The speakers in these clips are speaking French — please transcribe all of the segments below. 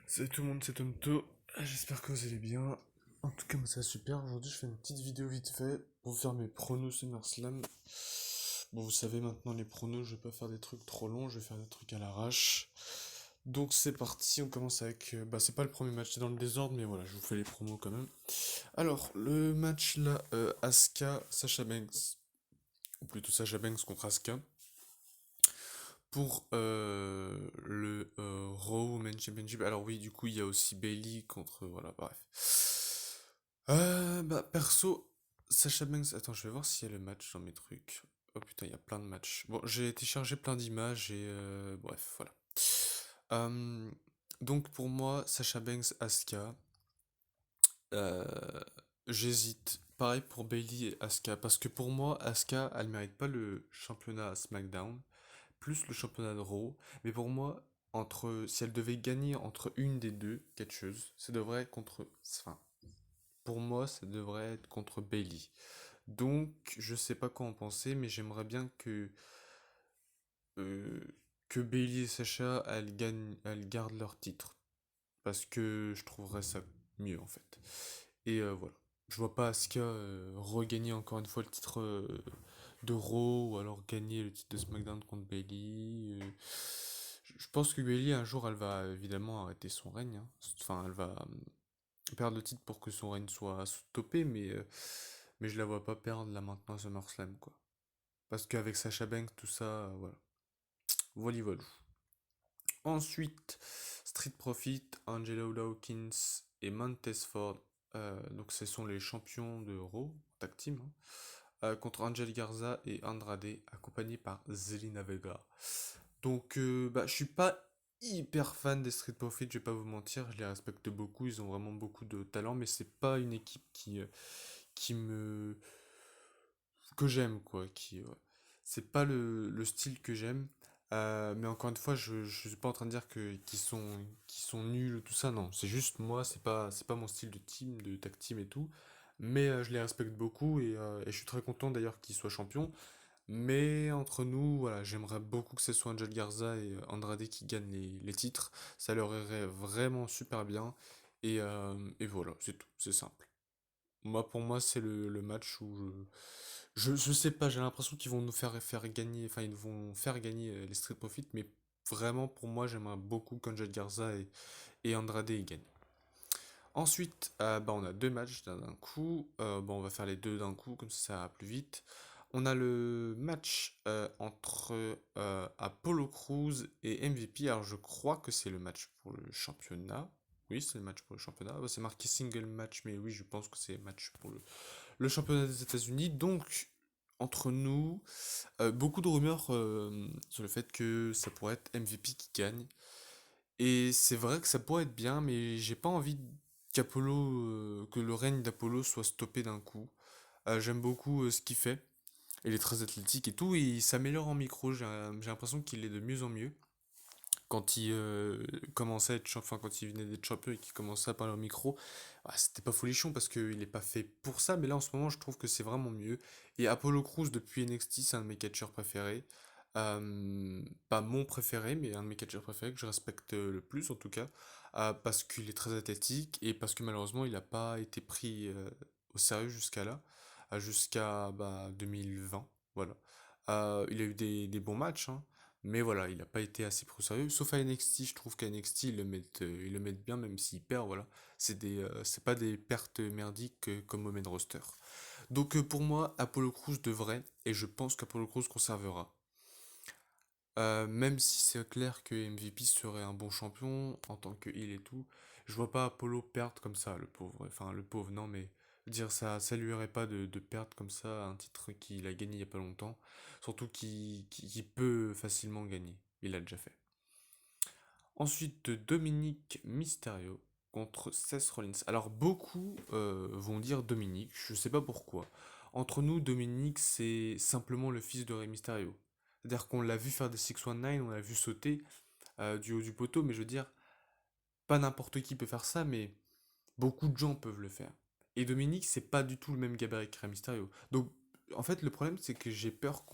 Salut tout le monde, c'est Tomto. J'espère que vous allez bien. En tout cas, moi ça va super. Aujourd'hui, je fais une petite vidéo vite fait pour faire mes pronos SummerSlam. Bon, vous savez maintenant, les pronos, je vais pas faire des trucs trop longs, je vais faire des trucs à l'arrache. Donc c'est parti, on commence avec. Bah, c'est pas le premier match, c'est dans le désordre, mais voilà, je vous fais les promos quand même. Alors, le match là, Asuka, Sasha Banks, ou plutôt Sasha Banks contre Asuka. Pour le Raw Women's Championship. Alors oui, du coup, il y a aussi Bailey contre... Voilà, bref. Bah, perso, Sasha Banks... Attends, je vais voir s'il y a le match dans mes trucs. Oh putain, il y a plein de matchs. Bon, j'ai téléchargé plein d'images et... bref, voilà. Euh, donc pour moi, Sasha Banks, Asuka. euh, J'hésite. Pareil pour Bailey et Asuka. Parce que pour moi, Asuka, elle mérite pas le championnat à SmackDown plus le championnat de Raw. Mais pour moi, si elle devait gagner entre une des deux catcheuses, ça devrait être contre. Enfin, pour moi, ça devrait être contre Bailey. Donc, je sais pas quoi en penser, mais j'aimerais bien euh, que Bailey et Sacha, elles gardent leur titre. Parce que je trouverais ça mieux, en fait. Et voilà. Je vois pas Asuka regagner encore une fois le titre de Raw ou alors gagner le titre de SmackDown contre Bailey. Je pense que Bailey un jour elle va évidemment arrêter son règne, hein. Enfin, elle va perdre le titre pour que son règne soit stoppé, mais je la vois pas perdre là maintenant à SummerSlam quoi. Parce qu'avec Sasha Banks tout ça, voilà. Voilà, voilà. Ensuite, Street Profit, Angelo Dawkins et Montez Ford. Donc ce sont les champions de Raw, tag team, hein, contre Angel Garza et Andrade, accompagnés par Zelina Vega. Donc bah, je suis pas hyper fan des Street Profits, je vais pas vous mentir, je les respecte beaucoup, ils ont vraiment beaucoup de talent, mais c'est pas une équipe qui me que j'aime quoi, ouais. C'est pas le style que j'aime. Mais encore une fois, je suis pas en train de dire qu'ils sont nuls tout ça, non. C'est juste moi, c'est pas mon style de team, de tag team et tout. Mais je les respecte beaucoup et je suis très content d'ailleurs qu'ils soient champions. Mais entre nous, voilà, j'aimerais beaucoup que ce soit Angel Garza et Andrade qui gagnent les titres. Ça leur irait vraiment super bien. Et voilà, c'est tout, c'est simple. Moi, pour moi, c'est le match où je sais pas, j'ai l'impression qu'ils vont nous faire gagner, enfin, ils vont faire gagner les Street Profits, mais vraiment, pour moi, j'aimerais beaucoup qu'Angel Garza et Andrade y gagnent. Ensuite, bah, on a deux matchs d'un coup. Bon, on va faire les deux d'un coup, comme ça va plus vite. On a le match entre Apollo Crews et MVP. Alors, je crois que c'est le match pour le championnat. Oui, c'est le match pour le championnat. Bah, c'est marqué single match, mais oui, je pense que c'est le match pour le championnat des États-Unis. Donc, entre nous, beaucoup de rumeurs sur le fait que ça pourrait être MVP qui gagne. Et c'est vrai que ça pourrait être bien, mais j'ai pas envie que le règne d'Apollo soit stoppé d'un coup. J'aime beaucoup ce qu'il fait. Il est très athlétique et tout, et il s'améliore en micro. J'ai l'impression qu'il est de mieux en mieux. Quand il commençait à être enfin quand il venait d'être champion et qu'il commençait à parler au micro, bah, c'était pas folichon parce qu'il est pas fait pour ça, mais là en ce moment je trouve que c'est vraiment mieux. Et Apollo Crews depuis NXT, c'est un de mes catcheurs préférés. Pas mon préféré, mais un de mes catcheurs préférés que je respecte le plus en tout cas, parce qu'il est très athlétique et parce que malheureusement il n'a pas été pris au sérieux jusqu'à là, jusqu'à bah, 2020, voilà. Il a eu des bons matchs, hein, mais voilà, il n'a pas été assez pris au sérieux. Sauf à NXT, je trouve qu'à NXT, ils le mettent bien, même s'il perd, voilà. C'est pas des pertes merdiques comme au main roster. Donc pour moi, Apollo Crews devrait, et je pense qu'Apollo Crews conservera. Même si c'est clair que MVP serait un bon champion en tant que heel et tout, je vois pas Apollo perdre comme ça, le pauvre. Enfin, le pauvre, non, mais dire ça, ça lui aurait pas de perdre comme ça un titre qu'il a gagné il y a pas longtemps. Surtout qu'il peut facilement gagner. Il l'a déjà fait. Ensuite, Dominique Mysterio contre Seth Rollins. Alors, beaucoup vont dire Dominique, je sais pas pourquoi. Entre nous, Dominique, c'est simplement le fils de Rey Mysterio. C'est-à-dire qu'on l'a vu faire des 619, on l'a vu sauter du haut du poteau, mais je veux dire, pas n'importe qui peut faire ça, mais beaucoup de gens peuvent le faire. Et Dominique, c'est pas du tout le même gabarit que Rey Mysterio. Donc, en fait, le problème, c'est que j'ai peur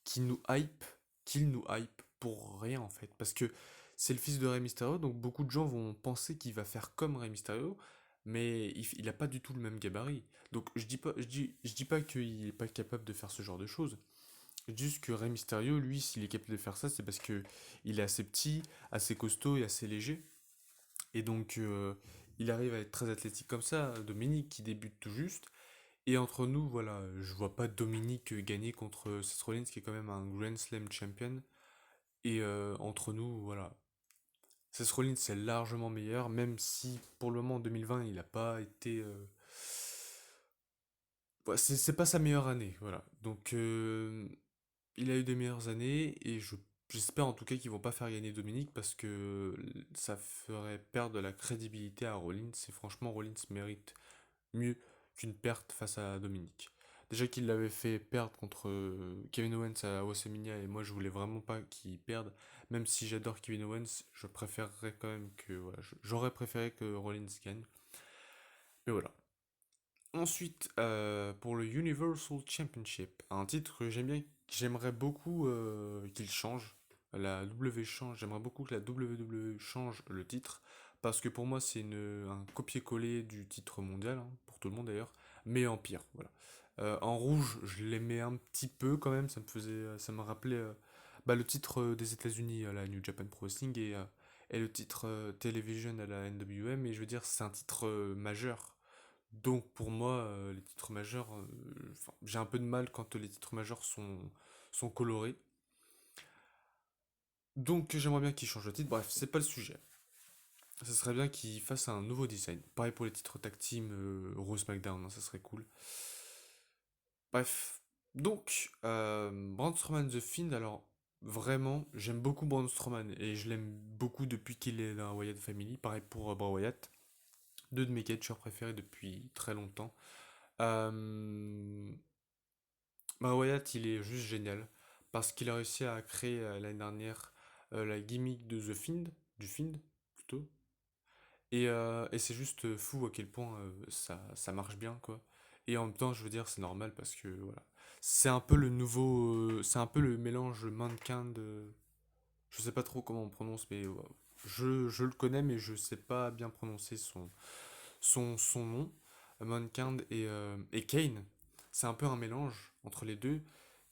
qu'il nous hype pour rien, en fait. Parce que c'est le fils de Rey Mysterio, donc beaucoup de gens vont penser qu'il va faire comme Rey Mysterio, mais il a pas du tout le même gabarit. Donc je dis pas qu'il est pas capable de faire ce genre de choses. Je dis juste que Rey Mysterio, lui, s'il est capable de faire ça, c'est parce que il est assez petit, assez costaud et assez léger. Et donc, il arrive à être très athlétique comme ça. Dominique qui débute tout juste. Et entre nous, voilà, je vois pas Dominique gagner contre Seth Rollins qui est quand même un Grand Slam champion. Et entre nous, voilà, Seth Rollins c'est largement meilleur, même si pour le moment en 2020 il a pas été. Ouais, c'est pas sa meilleure année, voilà. Donc il a eu des meilleures années et j'espère en tout cas qu'ils vont pas faire gagner Dominique parce que ça ferait perdre de la crédibilité à Rollins. Et franchement, Rollins mérite mieux qu'une perte face à Dominique. Déjà qu'il l'avait fait perdre contre Kevin Owens à WrestleMania et moi je voulais vraiment pas qu'il perde, même si j'adore Kevin Owens, je préférerais quand même que voilà, j'aurais préféré que Rollins gagne. Mais voilà. Ensuite, pour le Universal Championship, un titre que j'aime bien, j'aimerais beaucoup qu'il change. La W change, j'aimerais beaucoup que la WWE change le titre, parce que pour moi c'est un copier-coller du titre mondial, hein, pour tout le monde d'ailleurs, mais en pire, voilà. En rouge, je l'aimais un petit peu quand même, ça me rappelait bah, le titre des États-Unis à la New Japan Pro Wrestling et le titre Television à la NWM, et je veux dire c'est un titre majeur. Donc pour moi, les titres majeurs, enfin, j'ai un peu de mal quand les titres majeurs sont colorés. Donc j'aimerais bien qu'ils changent le titre. Bref, c'est pas le sujet. Ça serait bien qu'ils fassent un nouveau design. Pareil pour les titres tag team, Raw SmackDown, hein, ça serait cool. Bref. Donc, Braun Strowman The Fiend, alors vraiment, j'aime beaucoup Braun Strowman et je l'aime beaucoup depuis qu'il est dans la Wyatt Family. Pareil pour Bray Wyatt, deux de mes catcheurs préférés depuis très longtemps. Euh, Bah Wyatt, il est juste génial parce qu'il a réussi à créer l'année dernière la gimmick de The Fiend, du Fiend plutôt. Et c'est juste fou à quel point ça marche bien quoi. Et en même temps, je veux dire, c'est normal parce que voilà, c'est un peu le nouveau, c'est un peu le mélange mannequin de, je sais pas trop comment on prononce, mais je le connais, mais je sais pas bien prononcer son nom, Mankind et Kane. C'est un peu un mélange entre les deux.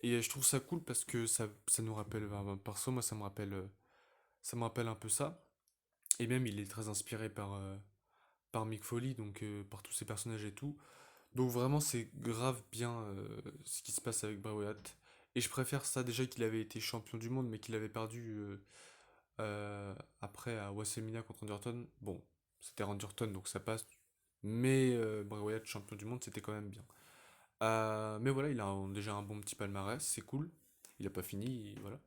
Et je trouve ça cool parce que ça nous rappelle, enfin, perso, moi ça me rappelle un peu ça. Et même il est très inspiré par Mick Foley, donc par tous ses personnages et tout. Donc vraiment c'est grave bien ce qui se passe avec Bray Wyatt. Et je préfère ça déjà qu'il avait été champion du monde, mais qu'il avait perdu après à WrestleMania contre Randy Orton. Bon, c'était Randy Orton, donc ça passe. Mais Bray Wyatt, champion du monde, c'était quand même bien. Mais voilà, il a déjà un bon petit palmarès, c'est cool. Il a pas fini, voilà.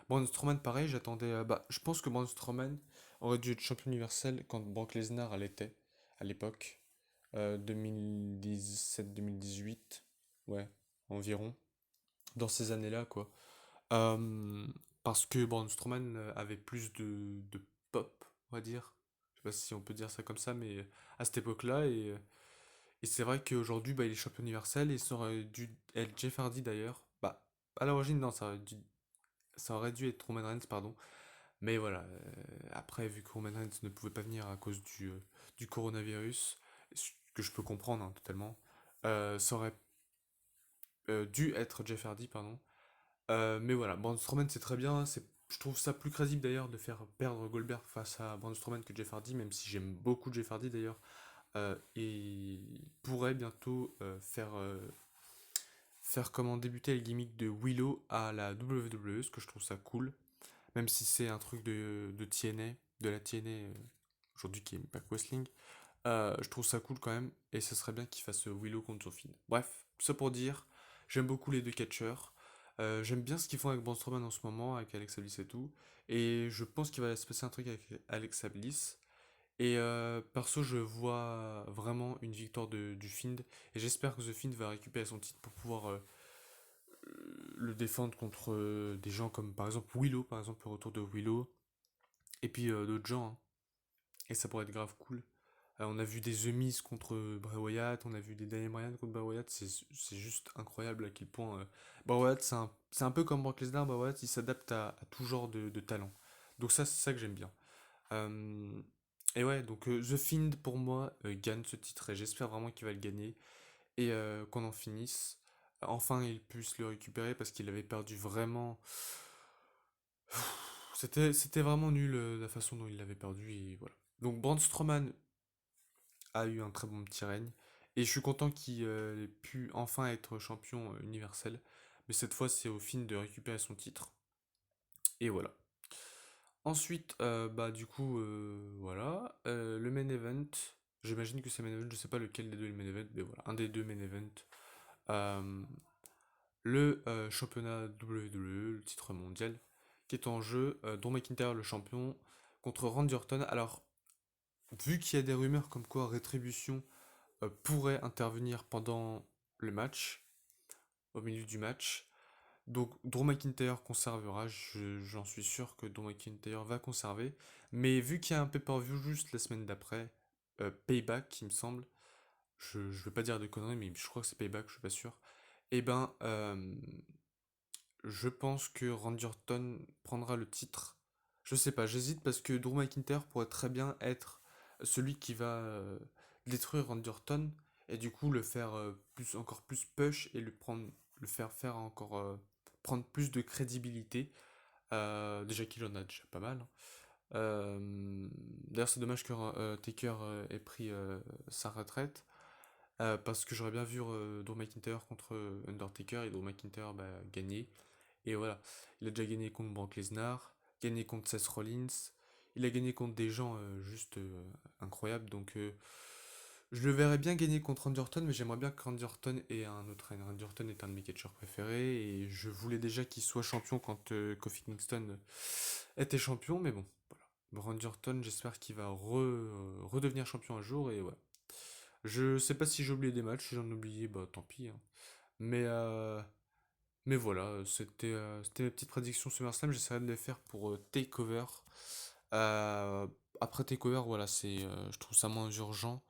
Braun Strowman, pareil, j'attendais. Bah, je pense que Braun Strowman aurait dû être champion universel quand Brock Lesnar l'était, à l'époque. 2017-2018, ouais, environ. Dans ces années-là, quoi. Euh, Parce que Braun Strowman avait plus de pop, on va dire. Je sais pas si on peut dire ça comme ça, mais à cette époque-là, et c'est vrai qu'aujourd'hui, bah, il est champion universel et ça aurait dû être Jeff Hardy d'ailleurs. Bah, à l'origine, non, ça aurait dû être Roman Reigns, pardon. Mais voilà, après, vu que Roman Reigns ne pouvait pas venir à cause du coronavirus, ce que je peux comprendre hein, totalement, ça aurait dû être Jeff Hardy, pardon. Mais voilà, Braun Strowman c'est très bien, je trouve ça plus crédible d'ailleurs de faire perdre Goldberg face à Braun Strowman que Jeff Hardy, même si j'aime beaucoup Jeff Hardy d'ailleurs. Et il pourrait bientôt faire comment débuter le gimmick de Willow à la WWE, ce que je trouve ça cool, même si c'est un truc de TNA, de la TNA aujourd'hui qui est Impact Wrestling. Je trouve ça cool quand même, et ce serait bien qu'il fasse Willow contre Sophie. Bref, ça pour dire, j'aime beaucoup les deux catcheurs. J'aime bien ce qu'ils font avec Braun Strowman en ce moment, avec Alexa Bliss et tout. Et je pense qu'il va se passer un truc avec Alexa Bliss. Et perso, je vois vraiment une victoire du Fiend. Et j'espère que The Fiend va récupérer son titre pour pouvoir le défendre contre des gens comme par exemple Willow, par exemple le retour de Willow. Et puis d'autres gens, hein. Et ça pourrait être grave cool. On a vu des The Miz contre Bray Wyatt, on a vu des Daniel Bryan contre Bray Wyatt, c'est juste incroyable à quel point Bray Wyatt, c'est un peu comme Brock Lesnar, Bray Wyatt, il s'adapte à tout genre de talent. Donc ça, c'est ça que j'aime bien. Euh, et ouais, donc The Fiend pour moi gagne ce titre et j'espère vraiment qu'il va le gagner et qu'on en finisse. Enfin, il puisse le récupérer parce qu'il avait perdu vraiment. C'était vraiment nul la façon dont il l'avait perdu et voilà. Donc Braun Strowman a eu un très bon petit règne et je suis content qu'il ait pu enfin être champion universel. Mais cette fois, c'est au Fiend de récupérer son titre. Et voilà. Ensuite, bah du coup, voilà, le main event, j'imagine que c'est main event, je sais pas lequel des deux est le main event, mais voilà, un des deux main event. Euh, le championnat WWE, le titre mondial, qui est en jeu, Drew McIntyre le champion, contre Randy Orton. Alors, vu qu'il y a des rumeurs comme quoi Rétribution pourrait intervenir pendant le match, au milieu du match, donc Drew McIntyre conservera, j'en suis sûr que Drew McIntyre va conserver. Mais vu qu'il y a un pay-per-view juste la semaine d'après, Payback il me semble, je veux pas dire de conneries mais je crois que c'est Payback, je suis pas sûr. Et ben je pense que Randy Orton prendra le titre. Je sais pas, j'hésite parce que Drew McIntyre pourrait très bien être celui qui va détruire Randy Orton et du coup le faire encore plus push et le faire faire encore prendre plus de crédibilité. Déjà qu'il en a déjà pas mal, hein. D'ailleurs, c'est dommage que Taker ait pris sa retraite. Parce que j'aurais bien vu Drew McIntyre contre Undertaker et Drew McIntyre bah, gagner. Et voilà, il a déjà gagné contre Brock Lesnar, gagné contre Seth Rollins, il a gagné contre des gens juste incroyables. Donc je le verrais bien gagner contre Randy Orton, mais j'aimerais bien que Randy Orton ait un autre règne. Randy Orton est un de mes catcheurs préférés et je voulais déjà qu'il soit champion quand Kofi Kingston était champion, mais bon, voilà. Randy Orton, j'espère qu'il va redevenir champion un jour et ouais. Je sais pas si j'ai oublié des matchs, si j'en ai oublié, bah tant pis, hein. Mais, euh, mais voilà, c'était mes petites prédictions SummerSlam, j'essaierai de les faire pour TakeOver. Euh, Après TakeOver, voilà, je trouve ça moins urgent.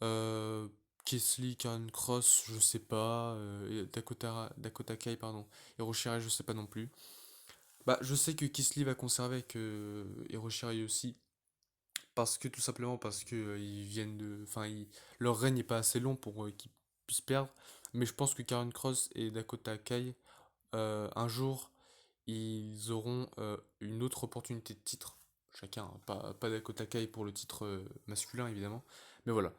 Euh, Kesley, Karen Cross, je sais pas. Et Dakota Kai, pardon. Hiroshiri, je sais pas non plus. Bah, je sais que Kesley va conserver avec Hiroshiri aussi. Parce que tout simplement parce que ils viennent de. Enfin, leur règne n'est pas assez long pour qu'ils puissent perdre. Mais je pense que Karen Cross et Dakota Kai, un jour, ils auront une autre opportunité de titre. Chacun, hein. Pas Dakota Kai pour le titre masculin évidemment. Mais voilà.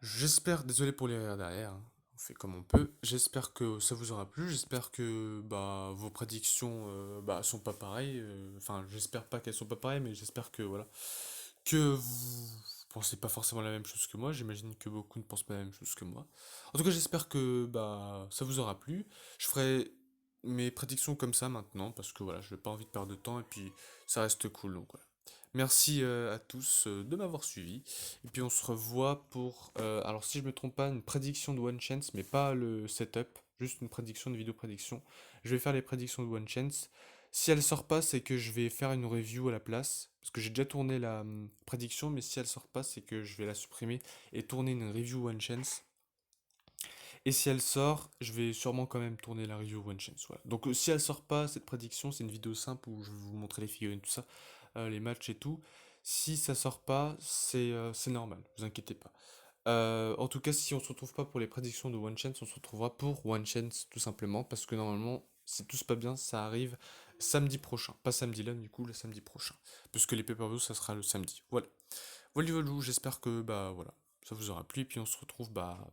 J'espère, désolé pour les rires derrière, hein. On fait comme on peut. J'espère que ça vous aura plu. J'espère que bah, vos prédictions bah, sont pas pareilles. Enfin, j'espère pas qu'elles sont pas pareilles, mais j'espère que voilà, que vous pensez pas forcément la même chose que moi. J'imagine que beaucoup ne pensent pas la même chose que moi. En tout cas, j'espère que bah ça vous aura plu. Je ferai mes prédictions comme ça maintenant parce que voilà, je n'ai pas envie de perdre de temps et puis ça reste cool donc voilà. Merci à tous de m'avoir suivi. Et puis on se revoit pour, alors si je me trompe pas, une prédiction de One Chance, mais pas le setup, juste une prédiction, une vidéo prédiction. Je vais faire les prédictions de One Chance. Si elle sort pas, c'est que je vais faire une review à la place. Parce que j'ai déjà tourné la prédiction, mais si elle sort pas, c'est que je vais la supprimer et tourner une review One Chance. Et si elle sort, je vais sûrement quand même tourner la review One Chance. Voilà. Donc si elle sort pas, cette prédiction, c'est une vidéo simple où je vais vous montrer les figurines, tout ça, les matchs et tout. Si ça sort pas, c'est normal, vous inquiétez pas. En tout cas, si on se retrouve pas pour les prédictions de One Chance, on se retrouvera pour One Chance tout simplement, parce que normalement, si tout se passe bien, ça arrive samedi prochain. Pas samedi là, du coup, le samedi prochain. Puisque les pay-per-views, ça sera le samedi. Voilà. Voilà, voilà, j'espère que bah voilà, ça vous aura plu, et puis on se retrouve bah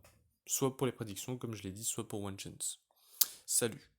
soit pour les prédictions, comme je l'ai dit, soit pour One Chance. Salut!